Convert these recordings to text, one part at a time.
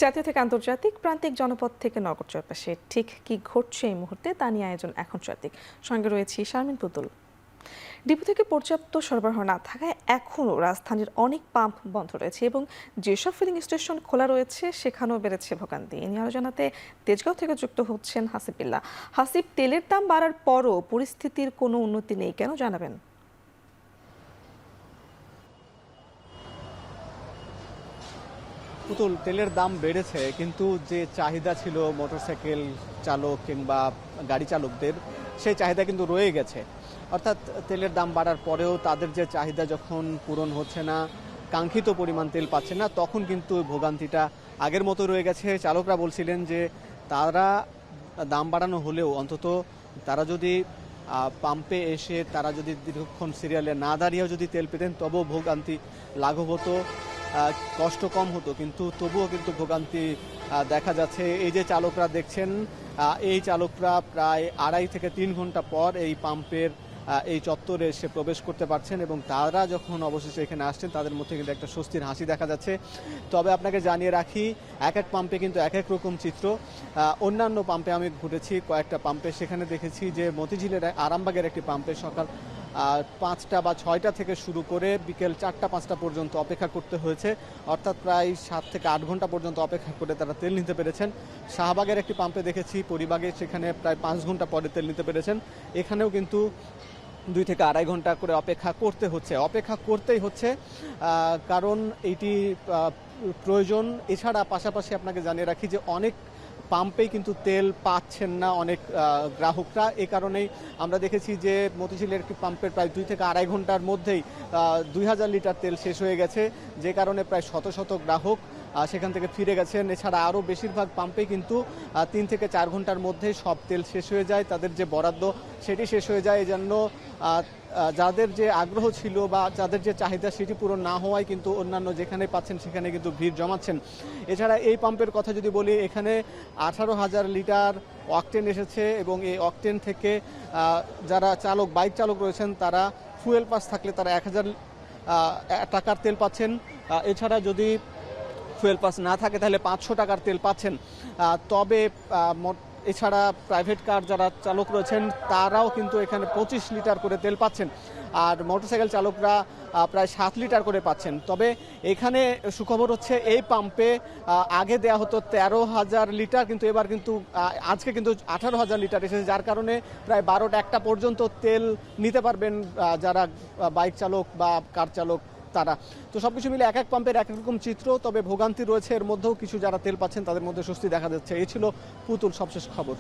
জাতীয় থেকে আন্তর্জাতিক, প্রান্তিক, জনপদ থেকে নগর চৌপাশে ঠিক কি ঘটছে এই মুহূর্তে তা নিয়ে আয়োজন এখন সার্বিক। সঙ্গে রয়েছি শারমিন পুতুল। ডিপো থেকে পর্যাপ্ত সরবরাহ না থাকায় এখনও রাজধানীর অনেক পাম্প বন্ধ রয়েছে এবং যেসব ফিলিং স্টেশন খোলা রয়েছে সেখানেও বেড়েছে ভোগান্তি। এ নিয়ে আলোচনাতে তেজগাঁও থেকে যুক্ত হচ্ছেন হাসিবুল্লাহ। হাসিব, তেলের দাম বাড়ার পরও পরিস্থিতির কোনো উন্নতি নেই কেন, জানাবেন? পুতুল, তেলের দাম বেড়েছে, কিন্তু যে চাহিদা ছিল মোটরসাইকেল চালক কিংবা গাড়ি চালকদের, সেই চাহিদা কিন্তু রয়ে গেছে। অর্থাৎ তেলের দাম বাড়ার পরেও তাদের যে চাহিদা যখন পূরণ হচ্ছে না, কাঙ্ক্ষিত পরিমাণ তেল পাচ্ছে না, তখন কিন্তু ভোগান্তিটা আগের মতো রয়ে গেছে। চালকরা বলছিলেন যে তারা দাম বাড়ানো হলেও অন্তত তারা যদি পাম্পে এসে তারা যদি দীর্ঘক্ষণ সিরিয়ালে না দাঁড়িয়েও যদি তেল পেতেন তবুও ভোগান্তি লাঘব হতো, কষ্ট কম হতো। কিন্তু তবুও কিন্তু ভোগান্তি দেখা যাচ্ছে। এই যে চালকরা দেখছেন, এই চালকরা প্রায় 2.5 থেকে 3 ঘন্টা পর এই পাম্পের এই চত্বরে এসে প্রবেশ করতে পারছেন এবং তারা যখন অবশেষে এখানে আসছেন তাদের মধ্যে কিন্তু একটা স্বস্তির হাসি দেখা যাচ্ছে। তবে আপনাকে জানিয়ে রাখি, এক এক পাম্পে কিন্তু এক এক রকম চিত্র। অন্যান্য পাম্পে আমি ঘুরেছি, কয়েকটা পাম্পে, সেখানে দেখেছি যে মতিঝিলের আরামবাগের একটি পাম্পে সকাল 5টা বা 6টা থেকে শুরু করে বিকেল 4টা 5টা পর্যন্ত অপেক্ষা করতে হয়েছে। অর্থাৎ প্রায় 7 থেকে 8 ঘন্টা পর্যন্ত অপেক্ষা করে তারা তেল নিতে পেরেছেন। শাহবাগের একটি পাম্পে দেখেছি, পরিবাগে, সেখানে প্রায় 5 ঘন্টা পরে তেল নিতে পেরেছেন। এখানেও কিন্তু 2 থেকে 2.5 ঘন্টা করে অপেক্ষা করতে হচ্ছে। অপেক্ষা করতেই হচ্ছে, কারণ এইটি প্রয়োজন। এছাড়া পাশাপাশি আপনাকে জানিয়ে রাখি যে অনেক পাম্পেই কিন্তু তেল পাচ্ছেন না অনেক গ্রাহকরা। এ কারণেই আমরা দেখেছি যে মতিঝিলের একটি পাম্পের প্রায় 2 থেকে 2.5 ঘন্টার মধ্যেই 2000 লিটার তেল শেষ হয়ে গেছে, যে কারণে প্রায় শত শত গ্রাহক সেখান থেকে ফিরে গেছেন। এছাড়া আরও বেশিরভাগ পাম্পে কিন্তু 3 থেকে 4 ঘন্টার মধ্যেই সব তেল শেষ হয়ে যায়, তাদের যে বরাদ্দ সেটি শেষ হয়ে যায়। এজন্য যাদের যে আগ্রহ ছিল বা যাদের যে চাহিদা সেটি পূরণ না হওয়ায় কিন্তু অন্যান্য যেখানে পাচ্ছেন সেখানে কিন্তু ভিড় জমাচ্ছেন। এছাড়া এই পাম্পের কথা যদি বলি, এখানে 18,000 লিটার অকটেন এসেছে এবং এই অকটেন থেকে যারা বাইক চালক রয়েছেন তারা ফুয়েল পাস থাকলে তারা 1000 টাকার তেল পাচ্ছেন। এছাড়া যদি ফুয়েল পাস না থাকে তাহলে 500 টাকার তেল পাচ্ছেন। তবে এছাড়া প্রাইভেট কার যারা চালক রয়েছেন তারাও কিন্তু এখানে 25 লিটার করে তেল পাচ্ছেন, আর মোটরসাইকেল চালকরা প্রায় 7 লিটার করে পাচ্ছেন। তবে এখানে সুখবর হচ্ছে, এই পাম্পে আগে দেয়া হতো 13,000 লিটার, কিন্তু এবার কিন্তু আজকে কিন্তু 18,000 লিটার এসেছে, যার কারণে প্রায় 12টা পর্যন্ত তেল নিতে পারবেন যারা বাইক চালক বা কার চালক তারা। তো সবকিছু মিলে এক এক পাম্পের এক এক রকম চিত্র। তবে ভোগান্তি রয়েছে, এর মধ্যেও কিছু যারা তেল পাচ্ছেন তাদের মধ্যে স্বস্তি দেখা যাচ্ছে। এই ছিল পুতুল সবশেষ খবর।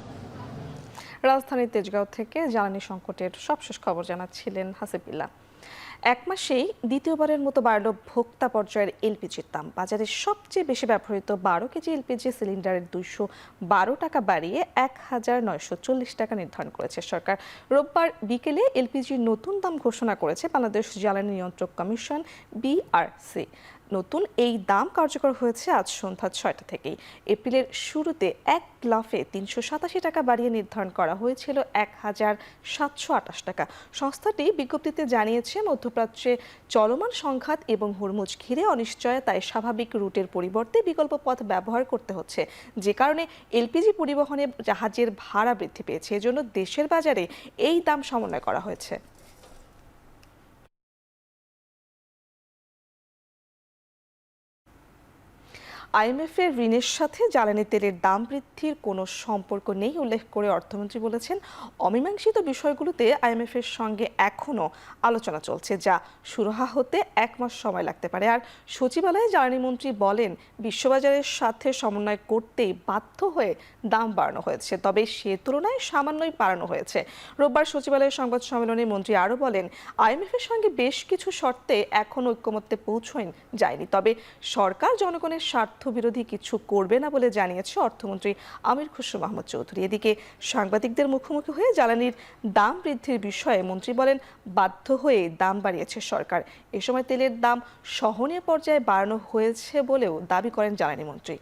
রাজধানীর তেজগাঁও থেকে জ্বালানি সংকটের সবশেষ খবর জানাচ্ছিলেন হাসিবুল্লাহ। এক মাসেই দ্বিতীয়বারের মতো বাড়ল ভোক্তা পর্যায়ের এলপিজির দাম। বাজারে সবচেয়ে বেশি ব্যবহৃত 12 কেজি এলপিজি সিলিন্ডারের 212 টাকা বাড়িয়ে 1,940 টাকা নির্ধারণ করেছে সরকার। রোববার বিকেলে এলপিজির নতুন দাম ঘোষণা করেছে বাংলাদেশ জ্বালানি নিয়ন্ত্রক কমিশন, বিআরসি। নতুন এই দাম কার্যকর হয়েছে আজ সন্ধ্যা 6টা থেকেই। এপ্রিলের শুরুতে এক লাফে 387 টাকা বাড়িয়ে নির্ধারণ করা হয়েছিল 1,728 টাকা। সংস্থাটি বিজ্ঞপ্তিতে জানিয়েছে, মধ্যপ্রাচ্যে চলমান সংঘাত এবং হরমুজ ঘিরে অনিশ্চয়তায় স্বাভাবিক রুটের পরিবর্তে বিকল্প পথ ব্যবহার করতে হচ্ছে, যে কারণে এলপিজি পরিবহনে জাহাজের ভাড়া বৃদ্ধি পেয়েছে। এজন্য দেশের বাজারে এই দাম সমন্বয় করা হয়েছে। আইএমএফের ঋণের সাথে জ্বালানি তেলের দাম বৃদ্ধির কোনো সম্পর্ক নেই উল্লেখ করে অর্থমন্ত্রী বলেছেন, অমীমাংসিত বিষয়গুলোতে আইএমএফের সঙ্গে এখনও আলোচনা চলছে, যা সুরাহা হতে 1 মাস সময় লাগতে পারে। আর সচিবালয়ে জ্বালানি মন্ত্রী বলেন, বিশ্ববাজারের সাথে সমন্বয় করতেই বাধ্য হয়ে দাম বাড়ানো হয়েছে, তবে সে তুলনায় সামান্যই বাড়ানো হয়েছে। রোববার সচিবালয়ের সংবাদ সম্মেলনে মন্ত্রী আরও বলেন, আইএমএফের সঙ্গে বেশ কিছু শর্তে এখনও ঐক্যমত্যে পৌঁছানো যায়নি, তবে সরকার জনগণের স্বার্থ বিরোধী কিছু করবে না বলে জানিয়েছে অর্থমন্ত্রী আমির খসরু মাহমুদ চৌধুরী। এদিকে সাংবাদিকদের মুখোমুখি হয়ে জ্বালানির দাম বৃদ্ধির বিষয়ে মন্ত্রী বলেন, বাধ্য হয়ে দাম বাড়িয়েছে সরকার। এ সময় তেলের দাম সহনীয় পর্যায়ে বাড়ানো হয়েছে বলেও দাবি করেন জ্বালানি মন্ত্রী।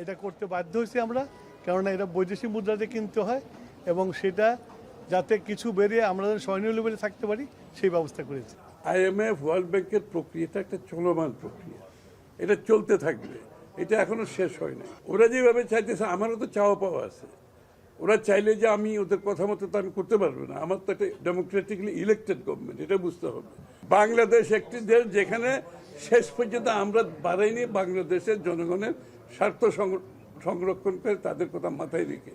এটা করতে বাধ্য হয়েছি আমরা, কারণ এটা বৈদেশিক মুদ্রাতে কিনতে হয় এবং সেটা যাতে কিছু বেরিয়ে আমরা সহনীয় লেভেলে থাকতে পারি সেই ব্যবস্থা করেছি। IMF ওয়ার্ল্ড ব্যাংকের প্রক্রিয়াটা একটা চলমান প্রক্রিয়া, এটা চলতে থাকবে, এটা এখনো শেষ হয় না। ওরা যেভাবে চাইতেছে আমারও তো চাওয়া পাওয়া আছে। ওরা চাইলে যে আমি ওদের কথা মতো তো আমি করতে পারবো না, আমার তো একটা ডেমোক্রেটিকলি ইলেক্টেড গভর্নমেন্ট, এটা বুঝতে হবে। বাংলাদেশ একটি দেশ যেখানে শেষ পর্যন্ত আমরা বাড়াইনি বাংলাদেশের জনগণের স্বার্থ সংরক্ষণ করে তাদের কথা মাথায় রেখে।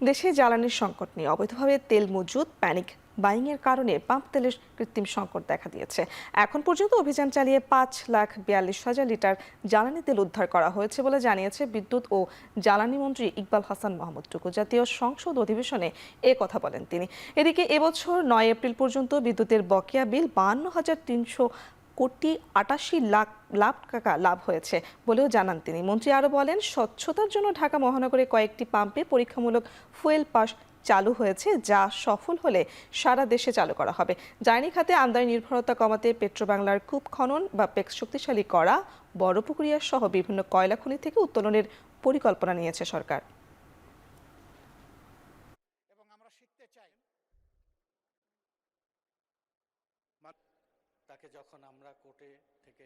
দেশে জ্বালানির সংকট নিয়ে অবৈধভাবে তেল মজুত, প্যানিক বাইংয়ের কারণে পাম্প তেলের কৃত্রিম সংকট দেখা দিয়েছে। এখন পর্যন্ত অভিযান চালিয়ে 5,42,000 লিটার জ্বালানি তেল উদ্ধার করা হয়েছে বলে জানিয়েছে বিদ্যুৎ ও জ্বালানি মন্ত্রী ইকবাল হাসান মাহমুদ টুকু। জাতীয় সংসদ অধিবেশনে কথা বলেন তিনি। এদিকে এবছর 9 এপ্রিল পর্যন্ত বিদ্যুতের বকেয়া বিল 52,300 কোটি 88 লাখ টাকা লাভ হয়েছে বলেও জানান তিনি। মন্ত্রী আরও বলেন, স্বচ্ছতার জন্য ঢাকা মহানগরে কয়েকটি পাম্পে পরীক্ষামূলক ফুয়েল পাস চালু হয়েছে, যা সফল হলে সারা দেশে চালু করা হবে। জ্বালানি খাতে আমদানি নির্ভরতা কমাতে পেট্রোবাংলার কূপ খনন বা পেক্স শক্তিশালী করা, বড়পুকুরিয়া সহ বিভিন্ন কয়লা খনি থেকে উত্তোলনের পরিকল্পনা নিয়েছে সরকার। এবং আমরা শিখতে চাই, তাকে যখন আমরা কোর্টে থেকে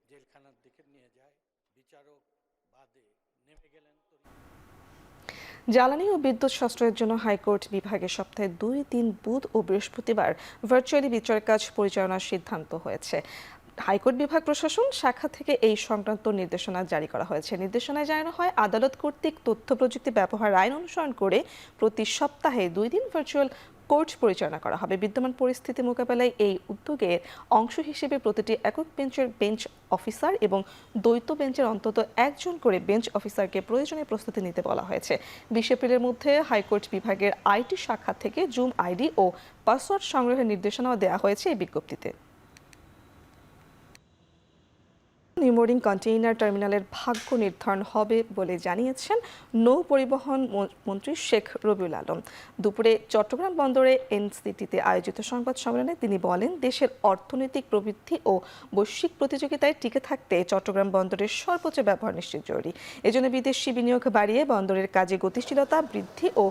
জেলখানার দিকে নিয়ে যাই, বিচারক বাদে নেমে গেলেন। জ্বালানি ও বিদ্যুৎ সাশ্রয়ের জন্য হাইকোর্ট বিভাগের সপ্তাহে 2 দিন বুধ ও বৃহস্পতিবার ভার্চুয়ালি বিচার কাজ পরিচালনার সিদ্ধান্ত হয়েছে। হাইকোর্ট বিভাগ প্রশাসন শাখা থেকে এই সংক্রান্ত নির্দেশনা জারি করা হয়েছে। নির্দেশনায় জানানো হয়, আদালত কর্তৃক তথ্য প্রযুক্তি ব্যবহার আইন অনুসরণ করে প্রতি সপ্তাহে 2 দিন ভার্চুয়াল কোর্ট পরিচালনা করা হবে। বিদ্যমান পরিস্থিতি মোকাবেলায় এই উদ্যোগের অংশ হিসেবে প্রতিটি একক বেঞ্চের বেঞ্চ অফিসার এবং দ্বৈত বেঞ্চের অন্তত একজন করে বেঞ্চ অফিসারকে প্রয়োজনীয় প্রস্তুতি নিতে বলা হয়েছে। 20 এপ্রিলের মধ্যে হাইকোর্ট বিভাগের আইটি শাখা থেকে জুম আইডি ও পাসওয়ার্ড সংগ্রহের নির্দেশনাও দেওয়া হয়েছে এই বিজ্ঞপ্তিতে। নিউমোরিং কন্টেইনার টার্মিনালের ভাগ্য নির্ধারণ হবে বলে জানিয়েছেন নৌ পরিবহন মন্ত্রী শেখ রবিউল আলম। দুপুরে চট্টগ্রাম বন্দরে এনসিটিতে আয়োজিত সংবাদ সম্মেলনে তিনি বলেন, দেশের অর্থনৈতিক প্রবৃদ্ধি ও বৈশ্বিক প্রতিযোগিতায় টিকে থাকতে চট্টগ্রাম বন্দরের সর্বোচ্চ ব্যবহার নিশ্চিত জরুরি। এজন্য বিদেশি বিনিয়োগ বাড়িয়ে বন্দরের কাজে গতিশীলতা বৃদ্ধি ও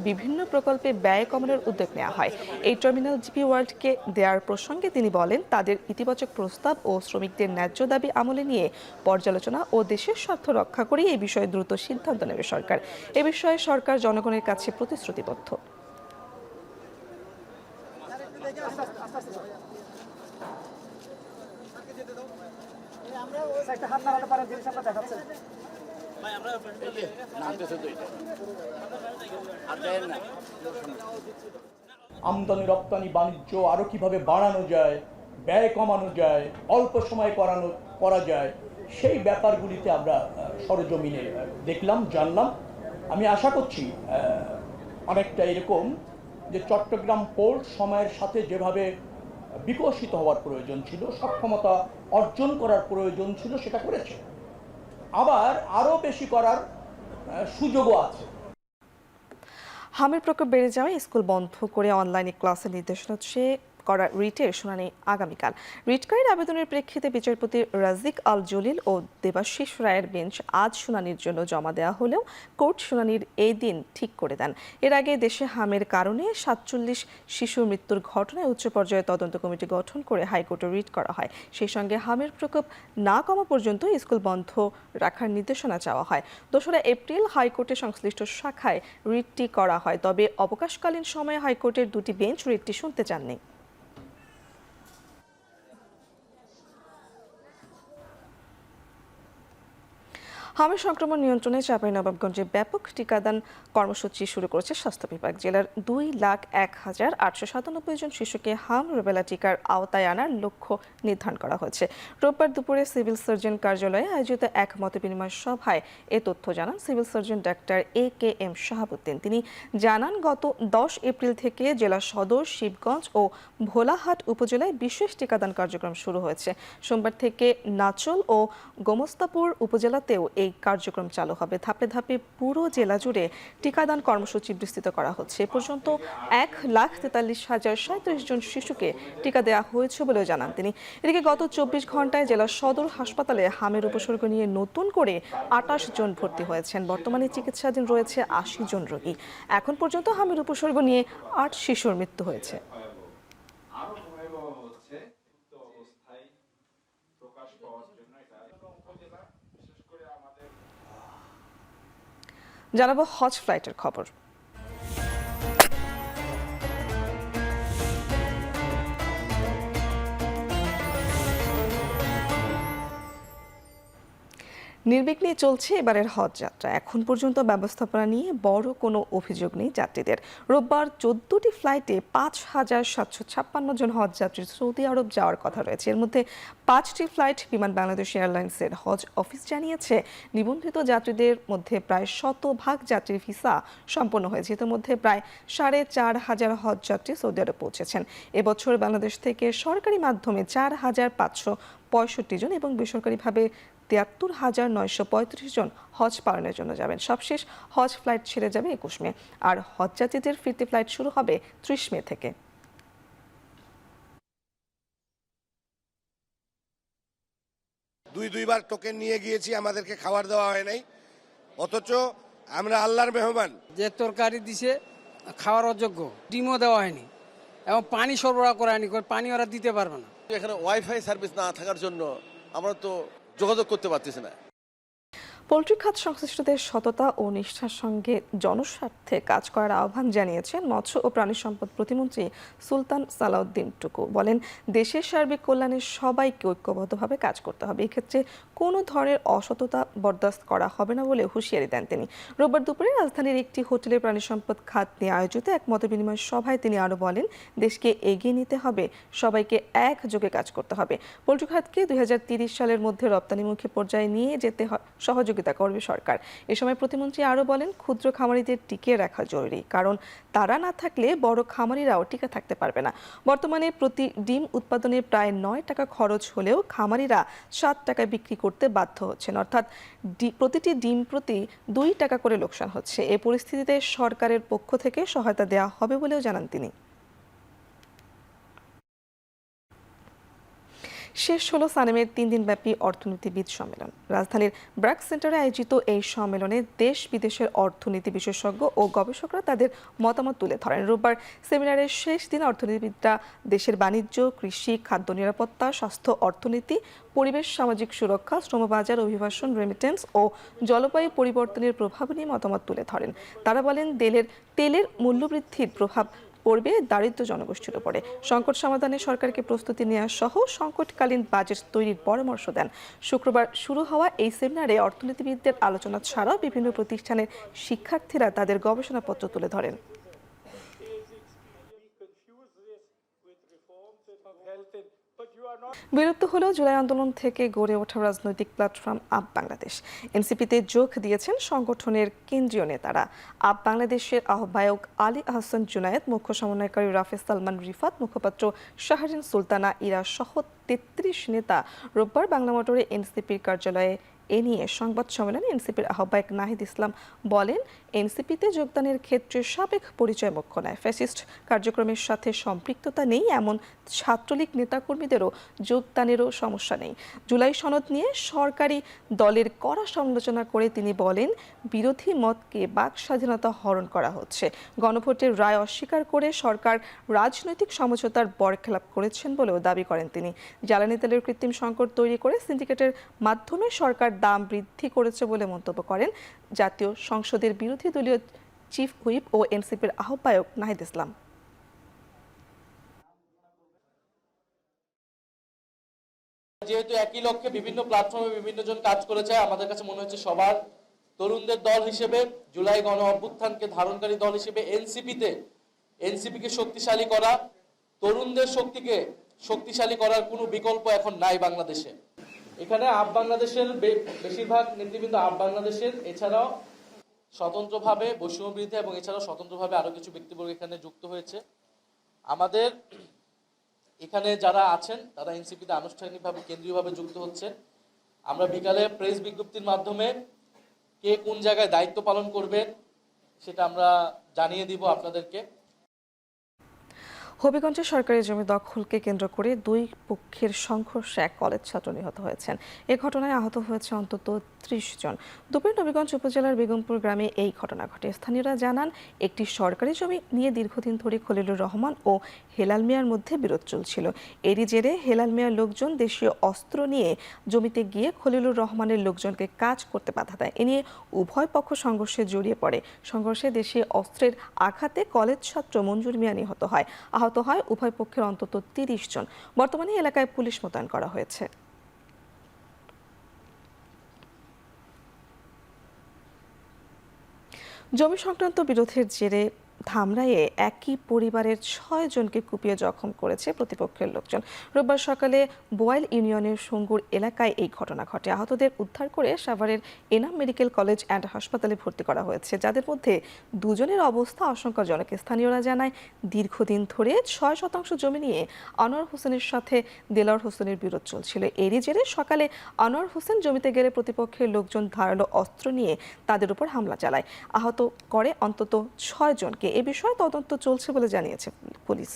বিভিন্ন প্রকল্পে ব্যয় কমানোর উদ্যোগ নেওয়া হয়। এই টার্মিনাল জিপি ওয়ার্ল্ডকে দেওয়ার প্রসঙ্গে তিনি বলেন, তাদের ইতিবাচক প্রস্তাব ও শ্রমিকদের ন্যায্য দাবি আমলে নিয়ে পর্যালোচনা ও দেশের স্বার্থ রক্ষা করে এই বিষয়ে দ্রুত সিদ্ধান্ত নেবে সরকার। এ বিষয়ে সরকার জনগণের কাছে প্রতিশ্রুতিবদ্ধ। আমদানি রপ্তানি বাণিজ্য আরো কিভাবে বাড়ানো যায়, ব্যয় কমানো যায়, অল্প সময়ে করা যায়, সেই ব্যাপারগুলিতে আমরা সরজমিনে দেখলাম, জানলাম। আমি আশা করছি অনেকটা এরকম যে চট্টগ্রাম পোর্ট সময়ের সাথে যেভাবে বিকশিত হওয়ার প্রয়োজন ছিল, সক্ষমতা অর্জন করার প্রয়োজন ছিল, সেটা করেছে। আবার আরও বেশি করার সুযোগও আছে। হামের প্রকোপ বেড়ে যাওয়ায় স্কুল বন্ধ করে অনলাইনে ক্লাসের নির্দেশনা করা রিটের শুনানি আগামীকাল। রিটকারীর আবেদনের প্রেক্ষিতে বিচারপতি রাজিক আল জলিল ও দেবাশিস রায়ের বেঞ্চ আজ শুনানির জন্য জমা দেওয়া হলেও কোর্ট শুনানির এই দিন ঠিক করে দেন। এর আগে দেশে হামের কারণে 47 শিশুর মৃত্যুর ঘটনায় উচ্চ পর্যায়ে তদন্ত কমিটি গঠন করে হাইকোর্টে রিট করা হয়। সেই সঙ্গে হামের প্রকোপ না কমা পর্যন্ত স্কুল বন্ধ রাখার নির্দেশনা চাওয়া হয়। 2 এপ্রিল হাইকোর্টের সংশ্লিষ্ট শাখায় রিটটি করা হয়, তবে অবকাশকালীন সময়ে হাইকোর্টের 2টি বেঞ্চ রিটটি শুনতে চাননি। হামের সংক্রমণ নিয়ন্ত্রণে চাঁপাইনবাবগঞ্জে ব্যাপক টিকাদান কর্মসূচি শুরু করেছে স্বাস্থ্য বিভাগ। জেলার 2,01,897 জন শিশুকে হাম রুবেলা টিকার আওতায় আনার লক্ষ্য নির্ধারণ করা হয়েছে। রোববার দুপুরে সিভিল সার্জন কার্যালয়ে আয়োজিত এক মতবিনিময় সভায় এ তথ্য জানান civil surgeon doctor AKM Shahabuddin. তিনি জানান, গত 10 এপ্রিল থেকে জেলা সদর, শিবগঞ্জ ও ভোলাহাট উপজেলায় বিশেষ টিকাদান কার্যক্রম শুরু হয়েছে। সোমবার থেকে নাচল ও গোমস্তাপুর উপজেলাতেও এই কার্যক্রম চালু হবে। ধাপে ধাপে পুরো জেলা জুড়ে টিকাদান কর্মসূচি বিস্তৃত করা হচ্ছে। এ পর্যন্ত 1,43,037 জন শিশুকে টিকা দেওয়া হয়েছে বলেও জানান তিনি। এদিকে গত 24 ঘন্টায় জেলা সদর হাসপাতালে হামের উপসর্গ নিয়ে নতুন করে 28 জন ভর্তি হয়েছেন। বর্তমানে চিকিৎসাধীন রয়েছে 80 জন রোগী। এখন পর্যন্ত হামের উপসর্গ নিয়ে 8 শিশুর মৃত্যু হয়েছে। জানাবো হজ ফ্লাইটের খবর। নির্বিঘ্নে চলছে এবারের হজ যাত্রা। এখন পর্যন্ত ব্যবস্থাপনা নিয়ে বড় কোনো অভিযোগ নেই যাত্রীদের। রোববার 14টি ফ্লাইটে 5,756 জন হজ যাত্রী সৌদি আরব যাওয়ার কথা রয়েছে। এর মধ্যে 5টি ফ্লাইট বিমান বাংলাদেশ এয়ারলাইন্সের হজ অফিস জানিয়েছে নিবন্ধিত যাত্রীদের মধ্যে প্রায় 100% যাত্রীর ভিসা সম্পন্ন হয়েছে। এর মধ্যে প্রায় 4,500 হজ যাত্রী সৌদি আরব পৌঁছেছেন। এবছর বাংলাদেশ থেকে সরকারি মাধ্যমে 4,565 জন এবং বেসরকারিভাবে 73,935 জন হজ পালনের জন্য যাবেন। সবশেষ হজ ফ্লাইট ছেড়ে যাবে 21 মে, আর হজ যাত্রীদের ফিরতি ফ্লাইট শুরু হবে 30 মে থেকে। দুইবার টোকেন নিয়ে গিয়েছি, আমাদেরকে খাবার দেওয়া হয় নাই, অথচ আমরা আল্লাহর মেহমান। যে তরকারি দিছে খাওয়ার অযোগ্য, ডিমও দেওয়া হয়নি এবং পানি সরবরাহ করা হয়নি, পানি ওরা দিতে পারবে না। এখানে ওয়াইফাই সার্ভিস না থাকার জন্য আমরা তো যোগাযোগ করতে পারতেছি না। পোল্ট্রি খাত সংশ্লিষ্টদের সততা ও নিষ্ঠার সঙ্গে জনস্বার্থে কাজ করার আহ্বান জানিয়েছেন মৎস্য ও প্রাণী সম্পদ প্রতিমন্ত্রী সুলতান সালাউদ্দিন টুকু। বলেন, দেশের সার্বিক কল্যাণে সবাইকে ঐক্যবদ্ধভাবে কাজ করতে হবে। এক্ষেত্রে কোনো ধরনের অসততা বরদাস্ত করা হবে না বলে হুঁশিয়ারি দেন তিনি। রোববার দুপুরে রাজধানীর একটি হোটেলে প্রাণী সম্পদ খাত নিয়ে আয়োজিত এক মতবিনিময় সভায় তিনি আরও বলেন, দেশকে এগিয়ে নিতে হবে, সবাইকে একযোগে কাজ করতে হবে। পোল্ট্রি খাতকে 2030 সালের মধ্যে রপ্তানিমুখী পর্যায়ে নিয়ে যেতে সহযোগিতা করবে সরকার। এ সময় প্রতিমন্ত্রী আরও বলেন, ক্ষুদ্র খামারিদের টিকিয়ে রাখা জরুরি, কারণ তারা না থাকলে বড় খামারিরাও টিকে থাকতে পারবে না। বর্তমানে প্রতি ডিম উৎপাদনে প্রায় 9 টাকা খরচ হলেও খামারিরা 7 টাকায় বিক্রি করতে বাধ্য হচ্ছেন, অর্থাৎ প্রতিটি ডিম প্রতি 2 টাকা করে লোকসান হচ্ছে। এই পরিস্থিতিতে সরকারের পক্ষ থেকে সহায়তা দেওয়া হবে বলেও জানান তিনি। শেষ হলো সানেমের 3 দিনব্যাপী অর্থনীতিবিদ সম্মেলন। রাজধানীর ব্র্যাক সেন্টারে আয়োজিত এই সম্মেলনে দেশ বিদেশের অর্থনীতি বিশেষজ্ঞ ও গবেষকরা তাদের মতামত তুলে ধরেন। রোববার সেমিনারের শেষ দিন অর্থনীতিবিদরা দেশের বাণিজ্য, কৃষি, খাদ্য নিরাপত্তা, স্বাস্থ্য, অর্থনীতি, পরিবেশ, সামাজিক সুরক্ষা, শ্রমবাজার, অভিবাসন, রেমিটেন্স ও জলবায়ু পরিবর্তনের প্রভাব নিয়ে মতামত তুলে ধরেন। তারা বলেন, তেলের মূল্যবৃদ্ধির প্রভাব পড়বে দারিদ্র জনগোষ্ঠীর উপরে। সংকট সমাধানে সরকারকে প্রস্তুতি নেওয়া সহ সংকটকালীন বাজেট তৈরির পরামর্শ দেন। শুক্রবার শুরু হওয়া এই সেমিনারে অর্থনীতিবিদদের আলোচনা ছাড়াও বিভিন্ন প্রতিষ্ঠানের শিক্ষার্থীরা তাদের গবেষণাপত্র তুলে ধরেন। বিরক্ত হলেও জুলাই আন্দোলন থেকে গড়ে ওঠা রাজনৈতিক প্ল্যাটফর্ম আপ বাংলাদেশ এনসিপিতে যোগ দিয়েছেন সংগঠনের কেন্দ্রীয় নেতারা। আপ বাংলাদেশের আহ্বায়ক আলী আহসান জুনায়েদ, মুখ্য সমন্বয়কারী রাফেজ সালমান রিফাত, মুখপাত্র শাহরিন সুলতানা ইরা সহ 33 নেতা রোববার বাংলা মোটরে এনসিপির কার্যালয়ে এ নিয়ে সংবাদ সম্মেলনে এনসিপির আহ্বায়ক নাহিদ ইসলাম বলেন, এনসিপিতে যোগদানের ক্ষেত্রে সাবেক পরিচয় মুখ্য নয়। ফ্যাসিস্ট কার্যক্রমের সাথে সম্পৃক্ততা নেই এমন ছাত্রলীগ নেতাকর্মীদেরও যোগদানেরও সমস্যা নেই। জুলাই সনদ নিয়ে সরকারি দলের কড়া সমালোচনা করে তিনি বলেন, বিরোধী মতকে বাক স্বাধীনতা হরণ করা হচ্ছে। গণভোটের রায় অস্বীকার করে সরকার রাজনৈতিক সমঝোতার বরখেলাপ করেছেন বলেও দাবি করেন তিনি। জ্বালানি তেলের কৃত্রিম সংকট তৈরি করে সিন্ডিকেটের মাধ্যমে সরকার দাম বৃদ্ধি করেছে বলে মন্তব্য করেন জাতীয় সংসদের বিরোধী দলীয় চিফ হুইপ ও এনসিপির আহ্বায়ক নাহিদ ইসলাম। যেহেতু একই লক্ষ্যে বিভিন্ন প্ল্যাটফর্মে বিভিন্ন জন কাজ করেছে, আমাদের কাছে মনে হচ্ছে সবার তরুণদের দল হিসেবে, জুলাই গণ অভ্যুত্থানকে ধারণকারী দল হিসেবে এনসিপিকে শক্তিশালী করা, তরুণদের শক্তিকে শক্তিশালী করার কোনো বিকল্প এখন নাই বাংলাদেশে। এখানে আপ বাংলাদেশের বেশিরভাগ নেতৃবৃন্দ আপ বাংলাদেশের, এছাড়াও স্বতন্ত্রভাবে বৈষম্য বিরোধী এবং এছাড়াও স্বতন্ত্রভাবে আরো কিছু ব্যক্তিবর্গ এখানে যুক্ত হয়েছে। আমাদের এখানে যারা আছেন তারা এনসিপিতে আনুষ্ঠানিকভাবে কেন্দ্রীয়ভাবে যুক্ত হচ্ছে। আমরা বিকালে প্রেস বিজ্ঞপ্তির মাধ্যমে কে কোন জায়গায় দায়িত্ব পালন করবেন সেটা আমরা জানিয়ে দিব আপনাদেরকে। হবিগঞ্জে সরকারি জমি দখলকে কেন্দ্র করে 2 পক্ষের সংঘর্ষে এক কলেজ ছাত্র নিহত হয়েছেন। এ ঘটনায় আহত হয়েছে অন্তত 30 জন। দুপুরে নবীগঞ্জ উপজেলার বেগমপুর গ্রামে এই ঘটনা ঘটে। স্থানীয়রা জানান, একটি সরকারি জমি নিয়ে দীর্ঘদিন ধরে খলিলুর রহমান ও হেলাল মিয়ার মধ্যে বিরোধ চলছিল। এরই জেরে হেলাল মিয়ার লোকজন দেশীয় অস্ত্র নিয়ে জমিতে গিয়ে খলিলুর রহমানের লোকজনকে কাজ করতে বাধা দেয়। এ নিয়ে উভয় পক্ষ সংঘর্ষে জড়িয়ে পড়ে। সংঘর্ষে দেশীয় অস্ত্রের আঘাতে কলেজ ছাত্র মঞ্জুর মিয়া নিহত হয়। আহত হয় উভয় পক্ষের অন্তত 30 জন। বর্তমানে এলাকায় পুলিশ মোতায়েন করা হয়েছে। জমি সংক্রান্ত বিরোধের জেরে ধামরাইয়ে একই পরিবারের 6 জনকে কুপিয়ে জখম করেছে প্রতিপক্ষের লোকজন। রোববার সকালে বোয়াল ইউনিয়নের সঙ্গুর এলাকায় এই ঘটনা ঘটে। আহতদের উদ্ধার করে সাভারের এনাম মেডিকেল কলেজ অ্যান্ড হাসপাতালে ভর্তি করা হয়েছে, যাদের মধ্যে 2 জনের অবস্থা আশঙ্কাজনক। স্থানীয়রা জানায়, দীর্ঘদিন ধরে 6% জমি নিয়ে আনোয়ার হোসেনের সাথে দেলাওয়ার হোসেনের বিরোধ চলছিল। এরই জেরে সকালে আনোয়ার হোসেন জমিতে গেলে প্রতিপক্ষের লোকজন ধারালো অস্ত্র নিয়ে তাদের উপর হামলা চালায়, আহত করে অন্তত 6 জনকে। এ বিষয়ে তদন্ত চলছে বলে জানিয়েছে পুলিশ।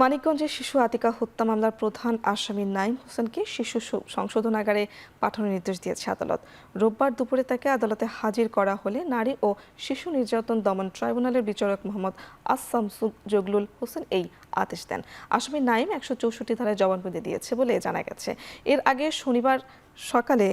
মানিকগঞ্জের শিশু আতিকা হত্যা মামলার প্রধান আসামি নাইম হোসেনকে শিশু সংশোধনাগারে পাঠানোর নির্দেশ দিয়েছে আদালত। রোববার দুপুরে তাকে আদালতে হাজির করা হলে নারী ও শিশু নির্যাতন দমন ট্রাইব্যুনালের বিচারক মোহাম্মদ আসামসুল জগলুল হোসেন এই আদেশ দেন। আসামি নাইম 164 ধারায় জবানবন্দি দিয়েছে বলে জানা গেছে। এর আগে শনিবার সকালে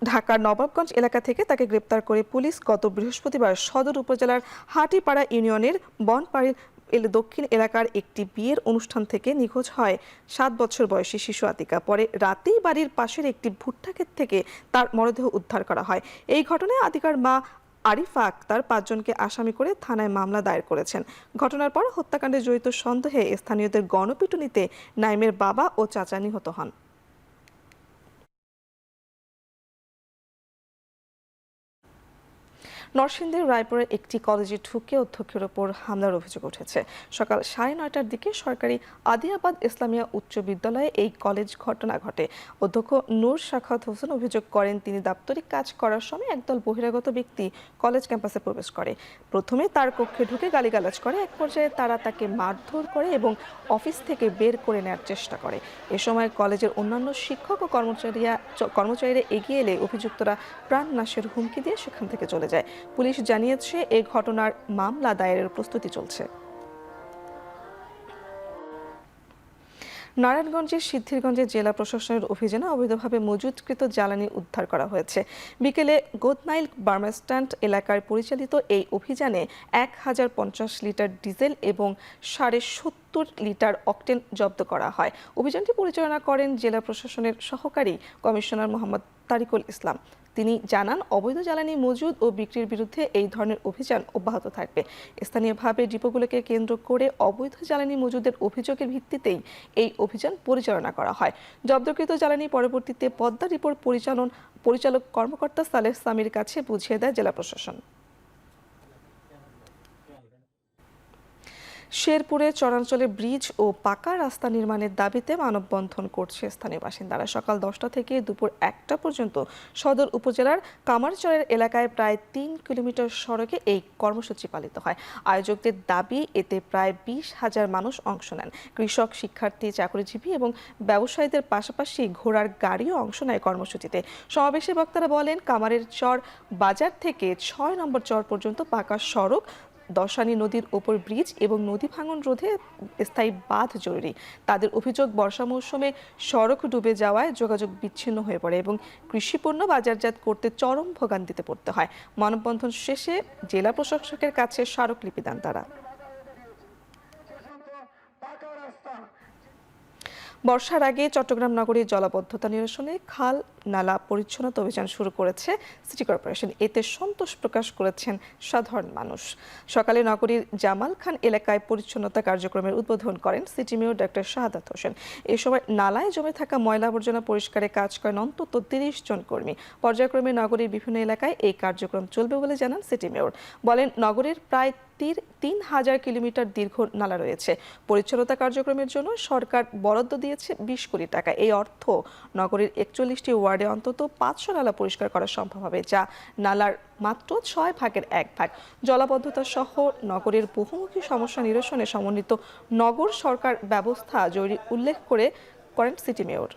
ঢাকার নবাবগঞ্জ এলাকা থেকে তাকে গ্রেপ্তার করে পুলিশ গত বৃহস্পতিবার সদর উপজেলার হাটিপাড়া ইউনিয়নের বনপাড়ির দক্ষিণ এলাকার একটি বিয়ের অনুষ্ঠান থেকে নিখোঁজ হয় 7 বছর বয়সী শিশু আতিকা। পরে রাতেই বাড়ির পাশের একটি ভুট্টা ক্ষেত থেকে তার মরদেহ উদ্ধার করা হয়। এই ঘটনায় আতিকার মা আরিফা আক্তার 5 জনকে আসামি করে থানায় মামলা দায়ের করেছেন। ঘটনার পর হত্যাকাণ্ডে জড়িত সন্দেহে স্থানীয়দের গণপিটুনিতে নাইমের বাবা ও চাচা নিহত হন। নরসিংদীর রায়পুরের একটি কলেজে ঢুকে অধ্যক্ষের ওপর হামলার অভিযোগ উঠেছে। সকাল 9:30টার দিকে সরকারি আদিয়াবাদ ইসলামিয়া উচ্চ বিদ্যালয়ে এই কলেজ ঘটনা ঘটে। অধ্যক্ষ নূর শাখাত হোসেন অভিযোগ করেন, তিনি দাপ্তরিক কাজ করার সময় একদল বহিরাগত ব্যক্তি কলেজ ক্যাম্পাসে প্রবেশ করে। প্রথমে তার কক্ষে ঢুকে গালিগালাজ করে। এক পর্যায়ে তারা তাকে মারধর করে এবং অফিস থেকে বের করে নেওয়ার চেষ্টা করে। এ সময় কলেজের অন্যান্য শিক্ষক ও কর্মচারীরা এগিয়ে এলে অভিযুক্তরা প্রাণনাশের হুমকি দিয়ে সেখান থেকে চলে যায়। পুলিশ জানিয়েছে, এই ঘটনার মামলা দায়েরের প্রস্তুতি চলছে। নারায়ণগঞ্জের সিদ্ধিরগঞ্জে জেলা প্রশাসনের অভিযানে অবৈধভাবে মজুতকৃত জ্বালানি উদ্ধার করা হয়েছে। বিকেলে গোদনাইল বার্মাস্ট্যান্ড এলাকায় পরিচালিত এই অভিযানে 1050 লিটার ডিজেল এবং 70.5 লিটার অকটেন জব্দ করা হয়। অভিযানটি পরিচালনা করেন জেলা প্রশাসনের সহকারী কমিশনার মোহাম্মদ তারিকুল ইসলাম। তিনি জানান, অবৈধ জ্বালানি মজুদ ও বিক্রির বিরুদ্ধে এই ধরনের অভিযান অব্যাহত থাকবে। স্থানীয়ভাবে ডিপোগুলোকে কেন্দ্র করে অবৈধ জ্বালানি মজুদের অভিযোগের ভিত্তিতেই এই অভিযান পরিচালনা করা হয়। জব্দকৃত জ্বালানি পরবর্তীতে পদ্মা ডিপোর পরিচালক কর্মকর্তা সালেহ সামির কাছে বুঝিয়ে দেয় জেলা প্রশাসন। শেরপুরে চরাঞ্চলে ব্রিজ ও পাকা রাস্তা নির্মাণের দাবিতে মানববন্ধন করছে স্থানীয় বাসিন্দারা। সকাল 10টা থেকে দুপুর 1টা পর্যন্ত সদর উপজেলার কামারচরের এলাকায় প্রায় 3 কিলোমিটার সড়কে এই কর্মসূচি পালিত হয়। আয়োজকদের দাবি, এতে প্রায় 20,000 মানুষ অংশ নেন। কৃষক, শিক্ষার্থী, চাকরিজীবী এবং ব্যবসায়ীদের পাশাপাশি ঘোড়ার গাড়িও অংশ নেয় কর্মসূচিতে। সমাবেশে বক্তারা বলেন, কামারের চর বাজার থেকে 6 নম্বর চর পর্যন্ত পাকা সড়ক, দশানী নদীর ওপর ব্রিজ এবং নদী ভাঙন রোধে স্থায়ী বাঁধ জরুরি। তাদের অভিযোগ, বর্ষা মৌসুমে সড়ক ডুবে যাওয়ায় যোগাযোগ বিচ্ছিন্ন হয়ে পড়ে এবং কৃষিপণ্য বাজারজাত করতে চরম ভোগান্তিতে পড়তে হয়। মানববন্ধন শেষে জেলা প্রশাসকের কাছে স্মারকলিপি দেন তারা। বর্ষার আগে চট্টগ্রাম নগরীর জলাবদ্ধতা নিরসনে খাল নালা পরিচ্ছন্নতা অভিযান শুরু করেছে সিটি কর্পোরেশন। এতে সন্তোষ প্রকাশ করেছেন সাধারণ মানুষ। সকালে নগরীর জামাল খান এলাকায় পরিচ্ছন্নতা কার্যক্রমের উদ্বোধন করেন city mayor doctor Shahadat Hossain. এ সময় নালায় জমে থাকা ময়লা আবর্জনা পরিষ্কারে কাজ করেন অন্তত 30 জন কর্মী। পর্যায়ক্রমে নগরীর বিভিন্ন এলাকায় এই কার্যক্রম চলবে বলে জানান সিটি মেয়র। বলেন, নগরীর প্রায় 3,000 কিলোমিটার দীর্ঘ নালা রয়েছে। পরিচ্ছন্নতা কার্যক্রমের জন্য সরকার বরাদ্দ দিয়েছে 20 কোটি টাকা। এই অর্থ নগরীর 41টি ওয়ার্ডে অন্তত 500 নালা পরিষ্কার করা সম্ভব হবে, যা নালার মাত্র 6 ভাগের 1 ভাগ। জলাবদ্ধতা সহ নগরের বহুমুখী সমস্যা নিরসনে সমন্বিত নগর সরকার ব্যবস্থা জরুরি উল্লেখ করেন সিটি মেয়র।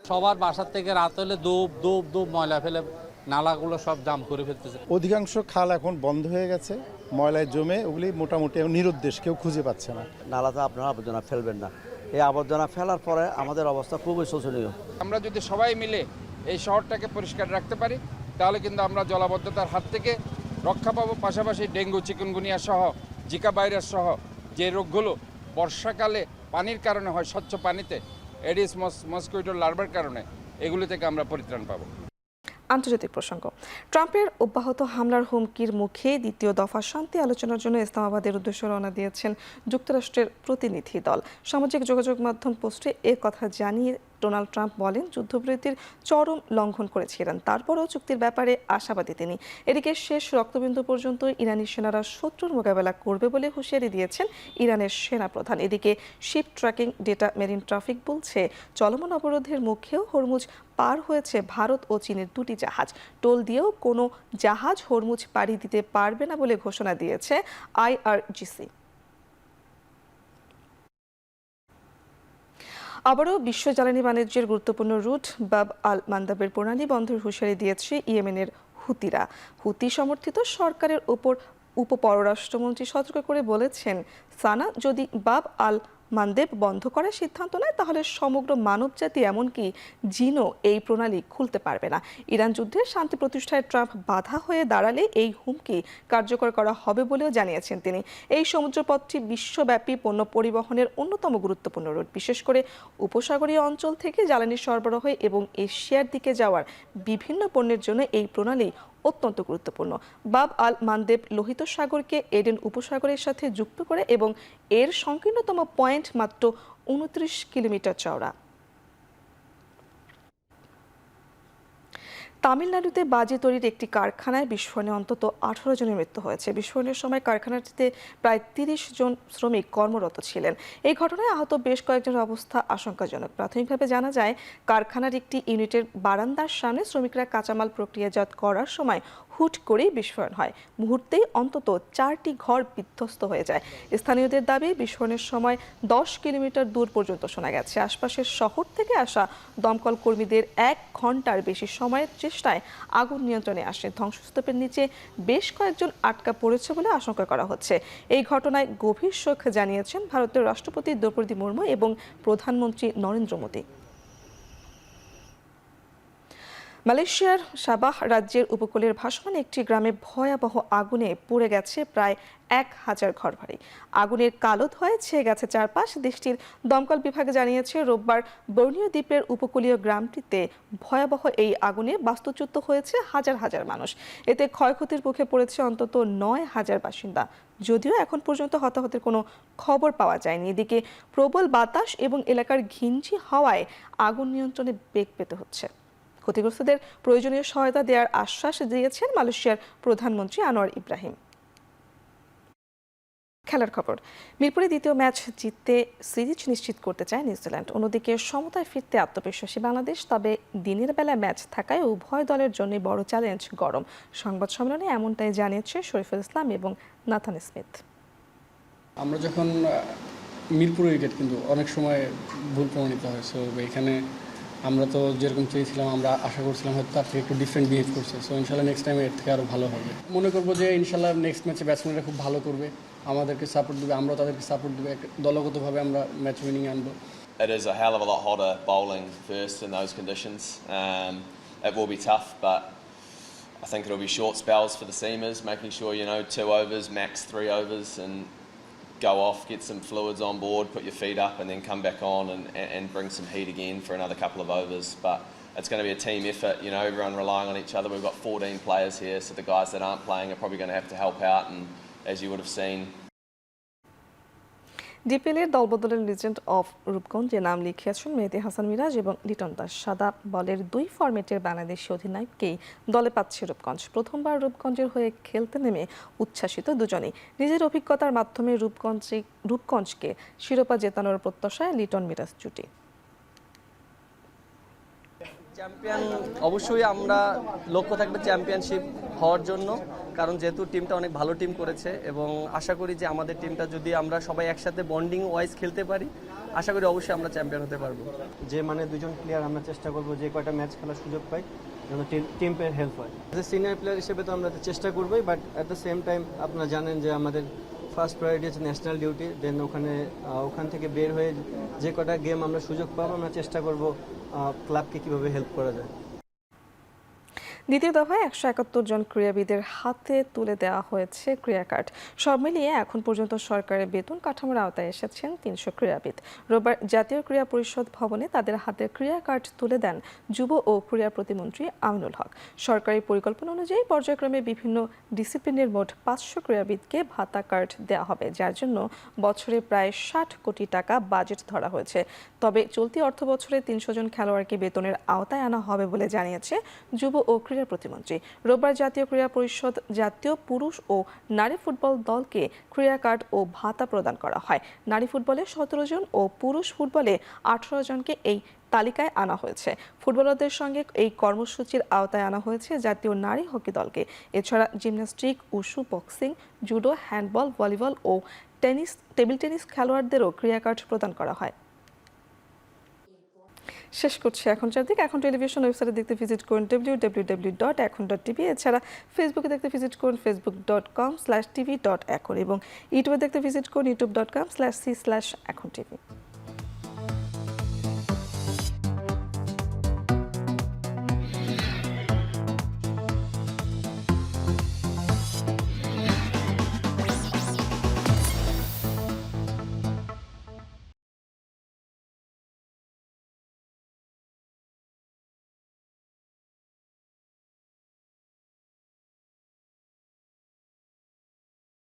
সবার বাসার থেকে রাত হলে দৌব ময়লা ফেলে নালাগুলো সব জাম করে ফেলতেছে। অধিকাংশ খাল এখন বন্ধ হয়ে গেছে, ময়লায় জমে ওগুলি মোটামুটি নিরুদ্দেশ, কেউ খুঁজে পাচ্ছে না। নালাতে আপনারা আবর্জনা ফেলবেন না, এই আবর্জনা ফেলার পরে আমাদের অবস্থা খুবই শোচনীয়। আমরা যদি সবাই মিলে এই শহরটাকে পরিষ্কার রাখতে পারি তাহলে কিন্তু আমরা জলাবদ্ধতার হাত থেকে রক্ষা পাবো, পাশাপাশি ডেঙ্গু, চিকুনগুনিয়া সহ জিকা ভাইরাস সহ যে রোগগুলো বর্ষাকালে পানির কারণে হয়, স্বচ্ছ পানিতে এডিস মসকুইটো লার্ভার কারণে, এগুলি থেকে আমরা পরিত্রাণ পাবো। আন্তর্জাতিক প্রসঙ্গ, ট্রাম্পের অব্যাহত হামলার হুমকির মুখে দ্বিতীয় দফা শান্তি আলোচনার জন্য ইসলামাবাদের উদ্দেশ্যে রওনা দিয়েছেন যুক্তরাষ্ট্রের প্রতিনিধি দল। সামাজিক যোগাযোগ মাধ্যম পোস্টে এ কথা জানিয়ে ডোনাল্ড ট্রাম্প বলেন, যুদ্ধবিরতির চরম লঙ্ঘন করেছে ইরান, তারপরও চুক্তির ব্যাপারে আশাবাদী তিনি। এদিকে শেষ রক্তবিন্দু পর্যন্ত ইরানি সেনারা শত্রুর মোকাবেলা করবে বলে হুঁশিয়ারি দিয়েছেন ইরানের সেনাপ্রধান। এদিকে ship tracking data marine traffic বলছে, চলমান অবরোধের মুখেও হরমুজ পার হয়েছে ভারত ও চীনের দুটি জাহাজ। টোল দিয়েও কোনো জাহাজ হরমুজ পাড়ি দিতে পারবে না বলে ঘোষণা দিয়েছে IRGC। আবারও বিশ্ব জ্বালানি বাণিজ্যের গুরুত্বপূর্ণ রুট বাব আল মান্দাবের প্রণালী বন্ধের হুঁশিয়ারি দিয়েছে ইয়েমেনের হুতিরা। হুতি সমর্থিত সরকারের ওপর উপপররাষ্ট্রমন্ত্রী সতর্ক করে বলেছেন, সানা যদি বাব আল মান্দেব বন্ধ করার সিদ্ধান্ত নেয় তাহলে সমগ্র মানবজাতি এমনকি জিনও এই প্রণালী খুলতে পারবে না। ইরান যুদ্ধে শান্তি প্রতিষ্ঠায় ট্রাম্প বাধা হয়ে দাঁড়ালে এই হুমকি কার্যকর করা হবে বলেও জানিয়েছেন তিনি। এই সমুদ্রপথটি বিশ্বব্যাপী পণ্য পরিবহনের অন্যতম গুরুত্বপূর্ণ রুট, বিশেষ করে উপসাগরীয় অঞ্চল থেকে জ্বালানি সরবরাহ এবং এশিয়ার দিকে যাওয়ার বিভিন্ন পণ্যের জন্য এই প্রণালী অত্যন্ত গুরুত্বপূর্ণ। বাব আল মান্দেব লোহিত সাগরকে এডেন উপসাগরের সাথে যুক্ত করে এবং এর সংকীর্ণতম পয়েন্ট মাত্র 29 কিলোমিটার চওড়া। তামিলনাড়ুতে বাজি তৈরির একটি কারখানায় বিস্ফোরণে অন্তত 18 জনের মৃত্যু হয়েছে। বিস্ফোরণের সময় কারখানাটিতে প্রায় 30 জন শ্রমিক কর্মরত ছিলেন। এই ঘটনায় আহত বেশ কয়েকজনের অবস্থা আশঙ্কাজনক। প্রাথমিকভাবে জানা যায়, কারখানার একটি ইউনিটের বারান্দার সামনে শ্রমিকরা কাঁচামাল প্রক্রিয়াজাত করার সময় হুট করেই বিস্ফোরণ হয়। মুহূর্তেই অন্তত 4টি ঘর বিধ্বস্ত হয়ে যায়। স্থানীয়দের দাবি, বিস্ফোরণের সময় 10 কিলোমিটার দূর পর্যন্ত শোনা গেছে। আশপাশের শহর থেকে আসা দমকল কর্মীদের 1 ঘন্টার বেশি সময়ের চেষ্টায় আগুন নিয়ন্ত্রণে আসে। ধ্বংসস্তূপের নিচে বেশ কয়েকজন আটকা পড়েছে বলে আশঙ্কা করা হচ্ছে। এই ঘটনায় গভীর শোক জানিয়েছেন ভারতের রাষ্ট্রপতি দ্রৌপদী মুর্মু এবং প্রধানমন্ত্রী নরেন্দ্র মোদী। মালয়েশিয়ার সাবাহ রাজ্যের উপকূলের ভাসমান একটি গ্রামে ভয়াবহ আগুনে পুড়ে গেছে প্রায় 1000 ঘরবাড়ি। আগুনের কালো ধোঁয়ায় ছেয়ে গেছে চারপাশ। দেশটির দমকল বিভাগ জানিয়েছে, রোববার বর্নিও দ্বীপের উপকূলীয় গ্রামটিতে ভয়াবহ এই আগুনে বাস্তুচ্যুত হয়েছে হাজার হাজার মানুষ। এতে ক্ষয়ক্ষতির মুখে পড়েছে অন্তত 9000 বাসিন্দা। যদিও এখন পর্যন্ত হতাহতের কোনো খবর পাওয়া যায়নি। এদিকে প্রবল বাতাস এবং এলাকার ঘিঞ্জি হাওয়ায় আগুন নিয়ন্ত্রণে বেগ পেতে হচ্ছে। ক্ষতিগ্রস্তদের প্রয়োজনীয় সহায়তা দেওয়ার আশ্বাস দিয়েছেন মালয়েশিয়ার প্রধানমন্ত্রী আনোয়ার ইব্রাহিম। খেলার খবর, মিরপুরে দ্বিতীয় ম্যাচ জিততে সিরিজ নিশ্চিত করতে চায় নিউজিল্যান্ড। অন্যদিকে সমতায় ফিরতে আত্মবিশ্বাসী বাংলাদেশ। তবে দিনের বেলা ম্যাচ থাকায় উভয় দলের জন্য বড় চ্যালেঞ্জ গরম। সংবাদ সম্মেলনে এমনটাই জানিয়েছে শরীফুল ইসলাম এবং নাথান স্মিথ। আমরা যখন মিরপুর উইকেট কিন্তু অনেক সময় ভুল প্রমাণিত হয়। সো এখানে আমরা তো যেরকম চেয়েছিলাম, আমরা আশা করছিলাম হয়তো তার থেকে একটু ডিফারেন্ট বিহেভ করছে। সো ইনশাল্লাহ নেক্সট টাইম এর থেকে আরও ভালো হবে। মনে করবো যে ইনশাল্লাহ নেক্সট ম্যাচে ব্যাটসম্যানরা খুব ভালো করবে, আমাদেরকে সাপোর্ট দেবে, আমরাও তাদেরকে সাপোর্ট দেবে, দলগতভাবে আমরা ম্যাচ উইনিং আনবো। It is a hell of a lot hotter bowling first in those conditions. It will be tough, but I think it'll be short spells for the seamers, making sure, 2 overs, max 3 overs, and go off, get some fluids on board, put your feet up, and then come back on and bring some heat again for another couple of overs. But it's going to be a team effort, everyone relying on each other. We've got 14 players here, so the guys that aren't playing are probably going to have to help out, and as you would have seen, ডিপিএলের দলবদলের legend of রূপগঞ্জে নাম লিখিয়েছেন মেহেদী হাসান মিরাজ এবং লিটন দাস। সাদা বলের 2 ফরম্যাটের বাংলাদেশি অধিনায়ককেই দলে পাচ্ছে রূপগঞ্জ। প্রথমবার রূপগঞ্জের হয়ে খেলতে নেমে উচ্ছ্বাসিত দুজনেই। নিজের অভিজ্ঞতার মাধ্যমে রূপগঞ্জকে শিরোপা জেতানোর প্রত্যাশায় লিটন মিরাজ জুটি। চ্যাম্পিয়ন অবশ্যই আমরা লক্ষ্য থাকবে চ্যাম্পিয়নশিপ হওয়ার জন্য, কারণ যেহেতু টিমটা অনেক ভালো টিম করেছে এবং আশা করি যে আমাদের টিমটা যদি আমরা সবাই একসাথে বন্ডিং ওয়াইজ খেলতে পারি, আশা করি অবশ্যই আমরা চ্যাম্পিয়ন হতে পারবো। যে 2জন প্লেয়ার আমরা চেষ্টা করব যে কয়টা ম্যাচ খেলার সুযোগ পাই যেন টিমের হেল্প হয়। অ্যাজ এ সিনিয়র প্লেয়ার হিসেবে তো আমরা চেষ্টা করবোই, but at the same time আপনারা জানেন যে আমাদের ফার্স্ট প্রায়োরিটি হচ্ছে ন্যাশনাল ডিউটি। দেন ওখান থেকে বের হয়ে যে কটা গেম আমরা সুযোগ পাবো আমরা চেষ্টা করব ক্লাবকে কীভাবে হেল্প করা যায়। দ্বিতীয় দফায় 171 জন ক্রীড়াবিদের হাতে তুলে দেওয়া হয়েছে ক্রীড়া কার্ড। সব মিলিয়ে এখন পর্যন্ত সরকারের বেতন কাঠামোর আওতায় এসেছেন 300 ক্রীড়াবিদ। রোববার জাতীয় ক্রীড়া পরিষদ ভবনে তাদের হাতে ক্রীড়া কার্ড তুলে দেন যুব ও ক্রীড়া প্রতিমন্ত্রী আমিনুল হক। সরকারি পরিকল্পনা অনুযায়ী পর্যায়ক্রমে বিভিন্ন ডিসিপ্লিনের মোট 500 ক্রীড়াবিদকে ভাতা কার্ড দেওয়া হবে, যার জন্য বছরে প্রায় 60 কোটি টাকা বাজেট ধরা হয়েছে। তবে চলতি অর্থ বছরে 300 জন খেলোয়াড়কে বেতনের আওতায় আনা হবে বলে জানিয়েছে যুব ও ক্রীড়া প্রতিমন্ত্রী। রোববার জাতীয় ক্রীড়া পরিষদ জাতীয় পুরুষ ও নারী ফুটবল দলকে ক্রীড়া কার্ড ও ভাতা প্রদান করা হয়। নারী ফুটবলে 17 জন ও পুরুষ ফুটবলে 18 জনকে এই তালিকায় আনা হয়েছে। ফুটবলারদের সঙ্গে এই কর্মসূচির আওতায় আনা হয়েছে জাতীয় নারী হকি দলকে। এছাড়া gymnastic, wushu, boxing, judo, handball, volleyball ও টেবিল টেনিস খেলোয়াড়দেরও ক্রীড়া কার্ড প্রদান করা হয়। শেষ করছি এখন চারদিক। এখন টেলিভিশন ওয়েবসাইটে দেখতে ভিজিট করুন www.ekon.tv। এছাড়া ফেসবুকে দেখতে ভিজিট করুন facebook.com/tv.ekon এবং ইউটিউবে দেখতে ভিজিট করুন youtube.com/c/ekontv।